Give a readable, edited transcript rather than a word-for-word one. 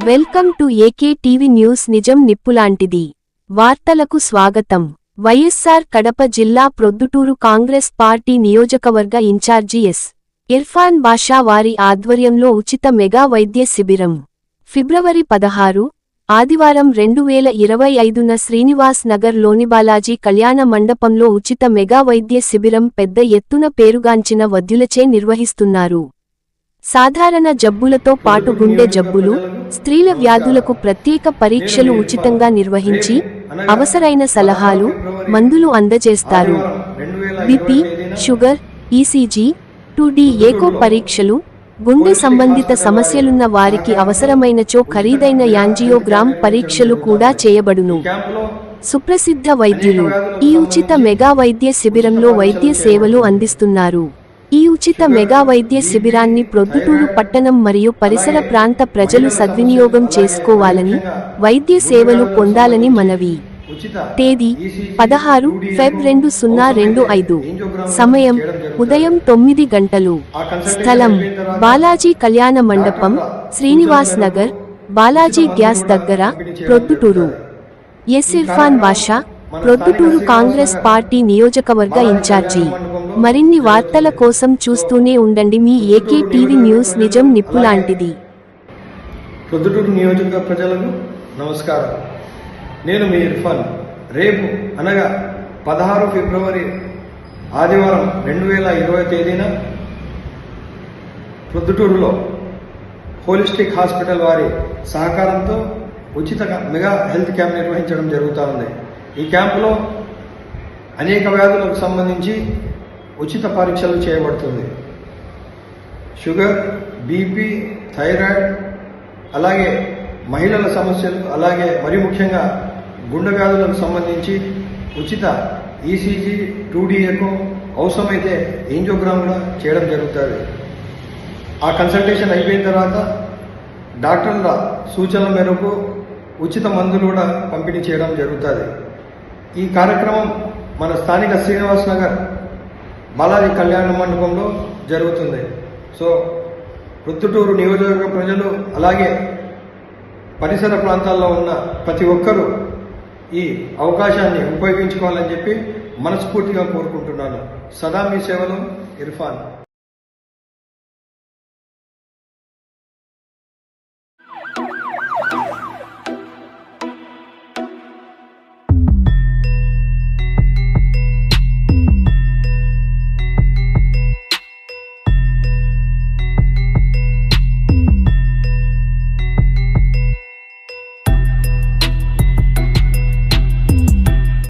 Welcome to AK TV news. నిజం నిప్పులాంటిది. వార్తలకు స్వాగతం. వైఎస్ఆర్ కడప జిల్లా ప్రొద్దుటూరు కాంగ్రెస్ పార్టీ నియోజకవర్గ ఇన్ఛార్జి ఎస్. ఇర్ఫాన్ బాషా వారి ఆధ్వర్యంలో ఉచిత మెగా వైద్య శిబిరం ఫిబ్రవరి 16, ఆదివారం 2025న శ్రీనివాస్ నగర్ లోని బాలాజీ కళ్యాణ మండపంలో ఉచిత మెగా వైద్య శిబిరం పెద్ద ఎత్తున పేరుగాంచిన వైద్యులచే నిర్వహిస్తున్నారు. సాధారణ జబ్బులతో పాటు గుండె జబ్బులు, స్త్రీల వ్యాధులకు ప్రత్యేక పరీక్షలు ఉచితంగా నిర్వహించి అవసరైన సలహాలు, మందులు అందజేస్తారు. BP, sugar, ECG, 2D echo పరీక్షలు, గుండె సంబంధిత సమస్యలున్న వారికి అవసరమైనచో ఖరీదైన యాంజియోగ్రామ్ పరీక్షలు కూడా చేయబడును. సుప్రసిద్ధ వైద్యులు ఈ ఉచిత మెగా వైద్య శిబిరంలో వైద్య సేవలు అందిస్తున్నారు. ఈ ఉచిత మెగా వైద్య శిబిరాన్ని ప్రొద్దుటూరు పట్టణం మరియు పరిసర ప్రాంత ప్రజలు సద్వినియోగం చేసుకోవాలని, వైద్య సేవలు పొందాలని మనవి. తేదీ 16 ఫెబ్ 2025. సమయం ఉదయం 9 గంటలు. స్థలం బాలాజీ కళ్యాణ మండపం, శ్రీనివాస్ నగర్, బాలాజీ గ్యాస్ దగ్గర, ప్రొద్దుటూరు. ఎస్. ఇర్ఫాన్ బాషా, ప్రొద్దుటూరు కాంగ్రెస్ పార్టీ నియోజకవర్గ ఇన్ఛార్జి. మరిన్ని వార్తల కోసం చూస్తూనే ఉండండి మీ ఏకే టీవీ న్యూస్. నిజం నిప్పులాంటిది. ప్రొద్దుటూరు నియోజకవర్గ ప్రజలకు నమస్కారం. నేను మీ ఇర్ఫాన్. రేపు అనగా 16 ఫిబ్రవరి ఆదివారం 2020 తేదీన ప్రొద్దుటూరులో హోలిస్టిక్ హాస్పిటల్ వారి సహకారంతో ఉచిత మెగా హెల్త్ క్యాంప్ నిర్వహించడం జరుగుతూ ఉంది. ఈ క్యాంపులో అనేక వ్యాధులకు సంబంధించి ఉచిత పరీక్షలు చేయబడుతుంది. షుగర్, బీపీ, థైరాయిడ్, అలాగే మహిళల సమస్యలు, అలాగే మరి ముఖ్యంగా గుండె వ్యాధులకు సంబంధించి ఉచిత ఈసీజీ, 2D ఎకో, అవసరమైతే యాంజియోగ్రామ్ కూడా చేయడం జరుగుతుంది. ఆ కన్సల్టేషన్ అయిపోయిన తర్వాత డాక్టర్ల సూచనల మేరకు ఉచిత మందులు కూడా పంపిణీ చేయడం జరుగుతుంది. ఈ కార్యక్రమం మన స్థానిక శ్రీనివాస్ నగర్ బాలాజీ కళ్యాణ మండపంలో జరుగుతుంది. సో ప్రొద్దుటూరు నియోజకవర్గ ప్రజలు, అలాగే పరిసర ప్రాంతాల్లో ఉన్న ప్రతి ఒక్కరూ ఈ అవకాశాన్ని ఉపయోగించుకోవాలని చెప్పి మనస్ఫూర్తిగా కోరుకుంటున్నాను. సదా మీ సేవలో ఇర్ఫాన్.